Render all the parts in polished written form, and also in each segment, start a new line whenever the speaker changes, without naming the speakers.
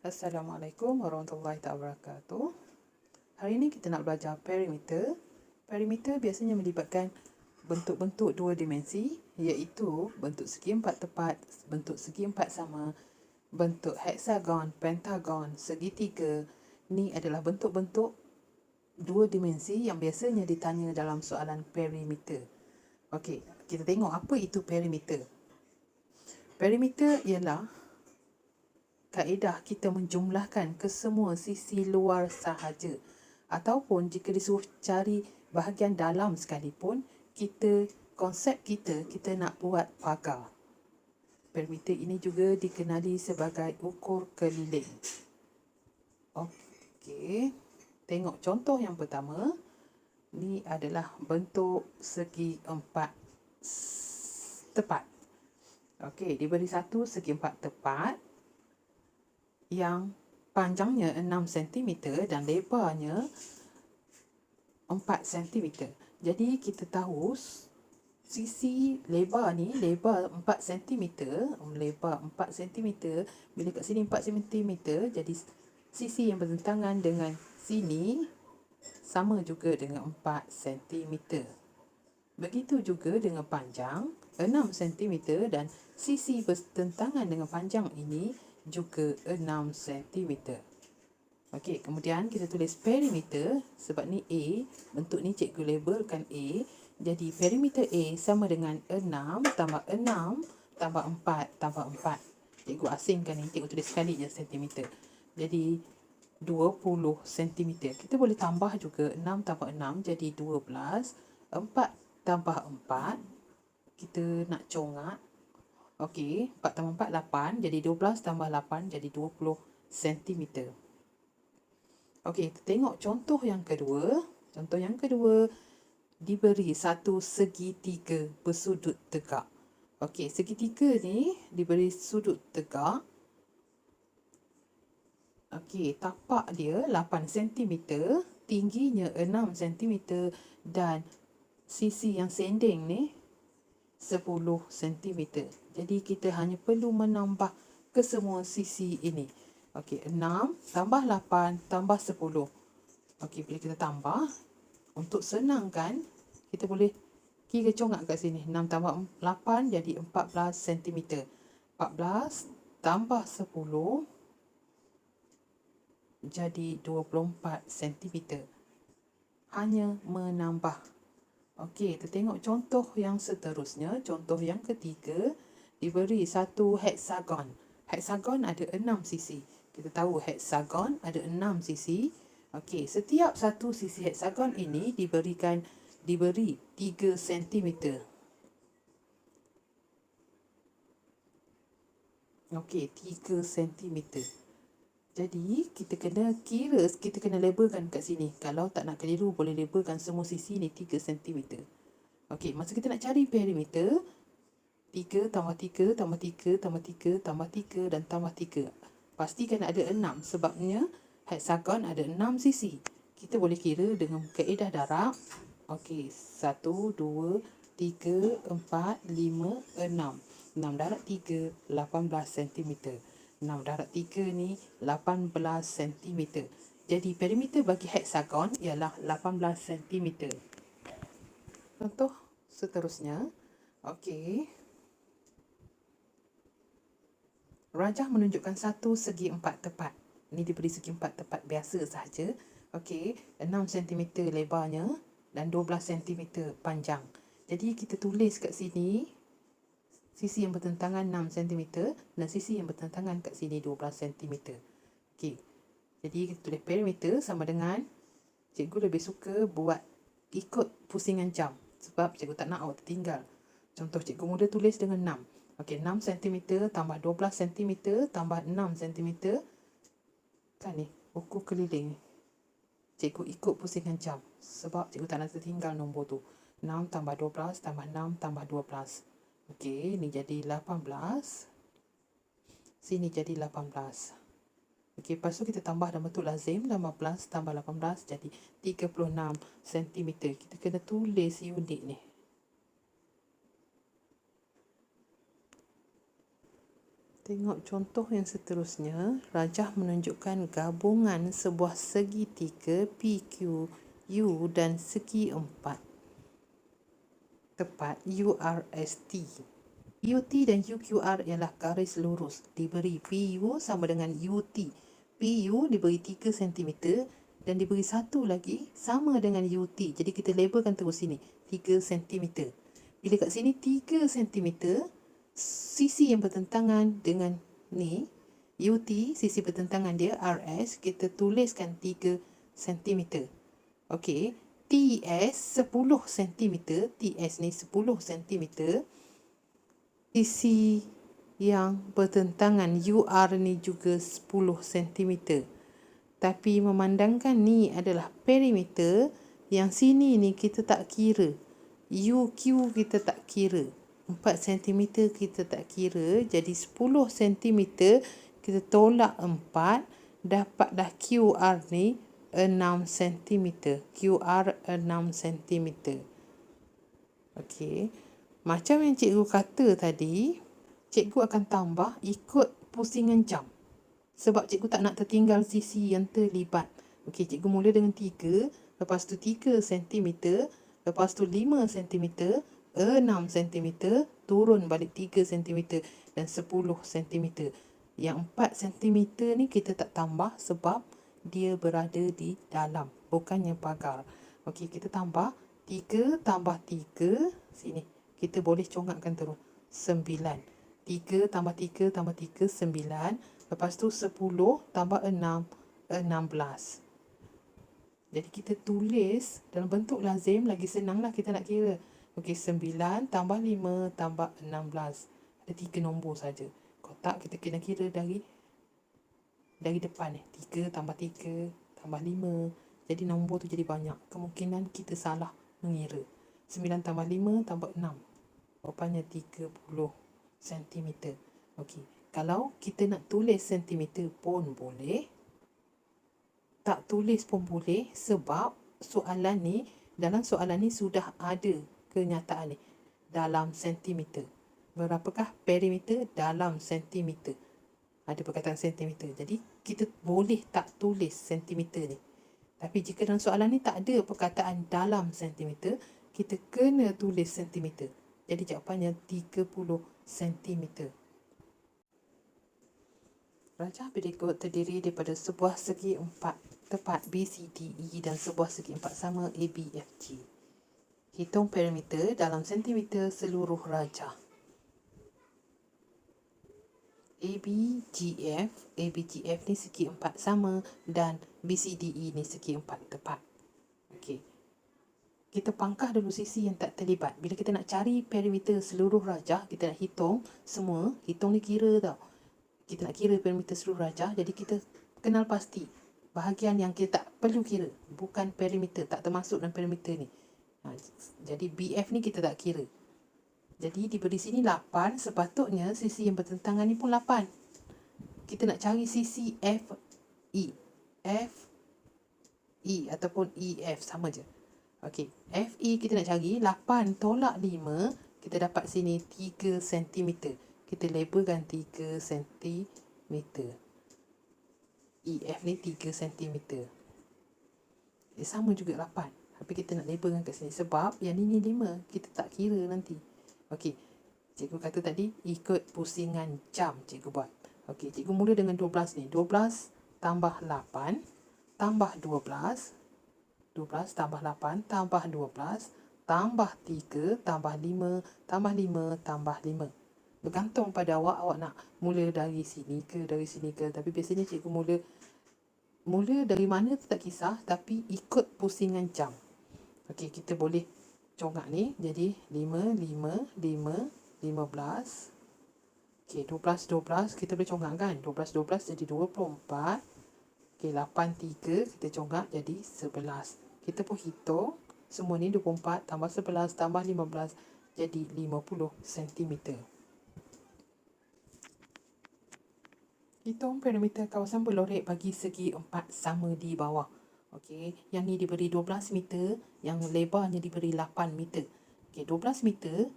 Assalamualaikum warahmatullahi wabarakatuh. Hari ini kita nak belajar perimeter. Perimeter biasanya melibatkan bentuk-bentuk dua dimensi, iaitu bentuk segi empat tepat, bentuk segi empat sama, bentuk heksagon, pentagon, segitiga. Ni adalah bentuk-bentuk dua dimensi yang biasanya ditanya dalam soalan perimeter. Okey, kita tengok apa itu perimeter. Perimeter ialah kaedah kita menjumlahkan kesemua sisi luar sahaja, ataupun jika disuruh cari bahagian dalam sekalipun, konsep kita nak buat pagar. Perimeter ini juga dikenali sebagai ukur keliling. Okey, tengok contoh yang pertama. Ni adalah bentuk segi empat tepat. Okey, diberi satu segi empat tepat yang panjangnya 6 cm dan lebarnya 4 cm. Jadi kita tahu sisi lebar ni, lebar 4 cm, lebar 4 cm, bila kat sini 4 cm, jadi sisi yang bertentangan dengan sini sama juga dengan 4 cm. Begitu juga dengan panjang 6 cm dan sisi bertentangan dengan panjang ini juga 6 cm. Okey, kemudian kita tulis perimeter sebab ni A, bentuk ni cikgu labelkan A. Jadi perimeter A sama dengan 6 tambah 6 tambah 4 tambah 4. Cikgu asingkan ni, cikgu tulis sekali je centimeter. Jadi 20 cm. Kita boleh tambah juga 6 tambah 6 jadi 12. 4 tambah 4. Kita nak congak. Okey, 4 tambah 4, 8. Jadi 12 tambah 8, jadi 20 cm. Okey, kita tengok contoh yang kedua. Contoh yang kedua, diberi satu segitiga bersudut tegak. Okey, segitiga ni diberi sudut tegak. Okey, tapak dia 8 cm, tingginya 6 cm dan sisi yang sending ni 10 cm. Jadi kita hanya perlu menambah kesemua sisi ini. Okey, 6 tambah 8 tambah 10. Okey, bila kita tambah, untuk senangkan, kita boleh kira congak kat sini. 6 tambah 8 jadi 14 cm. 14 tambah 10 jadi 24 cm. Hanya menambah. Okey, kita tengok contoh yang seterusnya. Contoh yang ketiga, diberi satu heksagon. Heksagon ada 6 sisi. Kita tahu heksagon ada 6 sisi. Okey, setiap satu sisi heksagon ini diberi 3 cm. Okey, 3 cm. Jadi, kita kena labelkan kat sini. Kalau tak nak keliru, boleh labelkan semua sisi ni 3 cm. Okey, masa kita nak cari perimeter, 3 tambah 3 tambah 3 tambah 3 tambah 3 dan tambah 3. Pastikan ada 6 sebabnya heksagon ada 6 sisi. Kita boleh kira dengan kaedah darab. Okey, 1, 2, 3, 4, 5, 6. 6 darab 3, 18 cm. 6 darab 3 ni 18 cm. Jadi perimeter bagi heksagon ialah 18 cm. Contoh seterusnya. Okey. Rajah menunjukkan satu segi empat tepat. Ini diberi segi empat tepat biasa sahaja. Okey, 6 cm lebarnya dan 12 cm panjang. Jadi kita tulis kat sini sisi yang bertentangan 6 cm dan sisi yang bertentangan kat sini 12 cm. Okey. Jadi kita tulis perimeter sama dengan, cikgu lebih suka buat ikut pusingan jam sebab cikgu tak nak awak tertinggal. Contoh cikgu mula tulis dengan 6. Okey, 6 cm tambah 12 cm tambah 6 cm. Kan ni, ukur keliling. Cikgu ikut pusingan jam sebab cikgu tak nak tertinggal nombor tu. 6 tambah 12 tambah 6 tambah 12. Okey, ni jadi 18. Sini jadi 18. Okey, lepas tu kita tambah dalam bentuk lazim. 18 tambah 18 jadi 36 cm. Kita kena tulis unit ni. Tengok contoh yang seterusnya. Rajah menunjukkan gabungan sebuah segitiga PQU dan segi empat tepat URST. UT dan UQR ialah garis lurus. Diberi PU sama dengan UT. PU diberi 3 cm dan diberi satu lagi sama dengan UT. Jadi kita labelkan terus sini 3 cm. Bila kat sini 3 cm, sisi yang bertentangan dengan ni UT, sisi bertentangan dia RS, kita tuliskan 3 cm. Okey, TS 10 cm, TS ni 10 cm. Sisi yang bertentangan UR ni juga 10 cm. Tapi memandangkan ni adalah perimeter, yang sini ni kita tak kira. UQ kita tak kira. 4 cm kita tak kira. Jadi 10 cm kita tolak 4, dapat dah QR ni 6 cm. QR 6 cm. Okey. Macam yang cikgu kata tadi, cikgu akan tambah ikut pusingan jam. Sebab cikgu tak nak tertinggal sisi yang terlibat. Okey, cikgu mula dengan 3, lepas tu 3 cm, lepas tu 5 cm, 6 cm, turun balik 3 cm dan 10 cm. Yang 4 cm ni kita tak tambah sebab dia berada di dalam, bukannya pagar. Okey, kita tambah 3 tambah 3 sini. Kita boleh congakkan terus 9. 3 tambah 3 tambah 3 9. Lepas tu 10 tambah 6 16. Jadi kita tulis dalam bentuk lazim, lagi senanglah kita nak kira. Okey, 9 tambah 5 tambah 16. Ada 3 nombor saja. Kotak kita kena kira dari depan ni. 3 tambah 3 tambah 5. Jadi nombor tu jadi banyak. Kemungkinan kita salah mengira. 9 tambah 5 tambah 6. Rupanya 30 cm. Okey. Kalau kita nak tulis centimeter pun boleh. Tak tulis pun boleh sebab dalam soalan ni sudah ada kenyataan ni. Dalam sentimeter. Berapakah perimeter dalam sentimeter? Ada perkataan sentimeter. Jadi kita boleh tak tulis sentimeter ni. Tapi jika dalam soalan ni tak ada perkataan dalam sentimeter, kita kena tulis sentimeter. Jadi jawapannya 30 cm. Rajah berikut terdiri daripada sebuah segi empat tepat BCDE dan sebuah segi empat sama ABFG. Hitung perimeter dalam sentimeter seluruh rajah. ABGF ni segi empat sama dan BCDE ni segi empat tepat. Okey. Kita pangkah dulu sisi yang tak terlibat. Bila kita nak cari perimeter seluruh rajah, kita nak hitung semua. Hitung ni kira tau. Kita nak kira perimeter seluruh rajah. Jadi kita kenal pasti bahagian yang kita tak perlu kira. Bukan perimeter. Tak termasuk dalam perimeter ni. Jadi BF ni kita tak kira. Jadi diberi sini 8. Sepatutnya sisi yang bertentangan ni pun 8. Kita nak cari sisi FE. FE ataupun EF. Sama je. Okey, FE kita nak cari 8 tolak 5, kita dapat sini 3 cm. Kita labelkan 3 cm. EF ni 3 cm. Sama juga 8. Tapi kita nak labelkan kat sini sebab yang ni 5, kita tak kira nanti. Okey, cikgu kata tadi ikut pusingan jam cikgu buat. Okey, cikgu mula dengan 12 ni. 12 tambah 8 tambah 12. 12 tambah 8 tambah 12 tambah 3 tambah 5 tambah 5 tambah 5. Bergantung pada awak nak mula dari sini ke dari sini ke. Tapi biasanya cikgu mula dari mana tu tak kisah, tapi ikut pusingan jam. Okey, kita boleh congak ni. Jadi 5 5 5 15. Okey, 12 kita boleh congak kan. 12 jadi 24. Okey, 8 3 kita congak jadi 11. Kita pun hitung semua ni 24 tambah 11 tambah 15 jadi 50 cm. Hitung perimeter kawasan berlorek bagi segi 4 sama di bawah. Okey, yang ni diberi 12 meter, yang lebarnya diberi 8 meter. Okey, 12 meter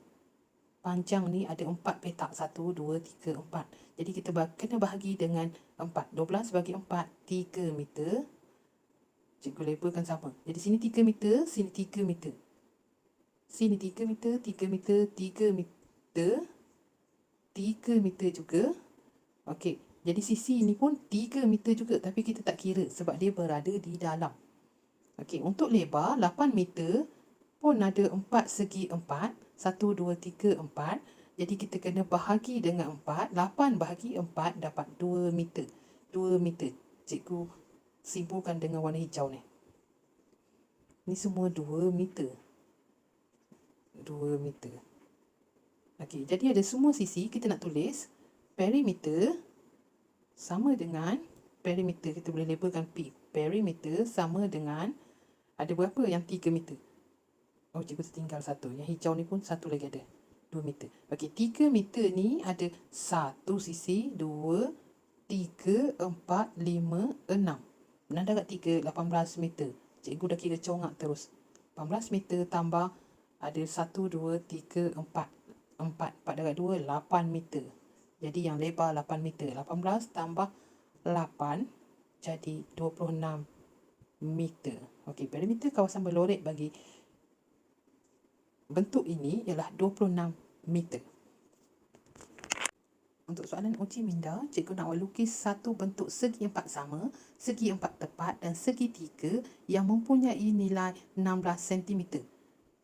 panjang ni ada 4 petak. 1, 2, 3, 4. Jadi kita kena bahagi dengan 4. 12 bagi 4, 3 meter. Cikgu labelkan sama. Jadi sini 3 meter, sini 3 meter. Sini 3 meter, 3 meter, 3 meter. 3 meter juga. Okey, jadi sisi ni pun 3 meter juga, tapi kita tak kira sebab dia berada di dalam. Okey, untuk lebar 8 meter pun ada 4 segi 4. 1, 2, 3, 4. Jadi kita kena bahagi dengan 4. 8 bahagi 4 dapat 2 meter. 2 meter. Cikgu simpulkan dengan warna hijau ni. Ni semua 2 meter. 2 meter. Okey, jadi ada semua sisi kita nak tulis perimeter sama dengan perimeter. Kita boleh labelkan P. Perimeter sama dengan ada berapa yang 3 meter. Oh, cikgu tertinggal satu. Yang hijau ni pun satu lagi ada. 2 meter. Okey, 3 meter ni ada satu sisi, 2, 3, 4, 5, 6. Menanda kat 3, 18 meter. Cikgu dah kira congak terus. 18 meter tambah ada 1, 2, 3, 4. 4 darab 2, 8 meter. Jadi yang lebar 8 meter. 18 tambah 8 jadi 26 meter. Okey, perimeter kawasan berloret bagi bentuk ini ialah 26 meter. Untuk soalan uji minda, cikgu nak lukis satu bentuk segi 4 sama, segi 4 tepat dan segi 3 yang mempunyai nilai 16 cm.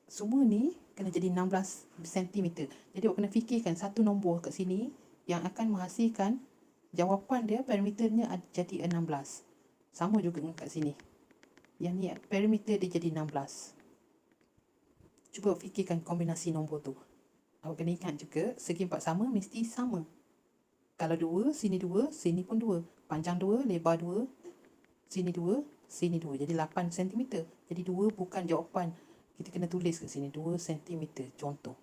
Semua ni kena jadi 16 cm. Jadi awak kena fikirkan satu nombor kat sini yang akan menghasilkan jawapan dia, perimeternya jadi 16. Sama juga dengan kat sini. Yang ni perimeter dia jadi 16. Cuba fikirkan kombinasi nombor tu. Awak kena ingat juga segi 4 sama mesti sama. Kalau 2, sini 2, sini pun 2. Panjang 2, lebar 2, sini 2, sini 2. Jadi 8 cm. Jadi 2 bukan jawapan. Kita kena tulis kat sini 2 cm. Contoh.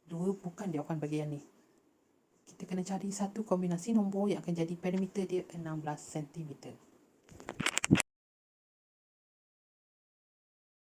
2 bukan jawapan bagian ni. Kita kena cari satu kombinasi nombor yang akan jadi perimeter dia 16 cm.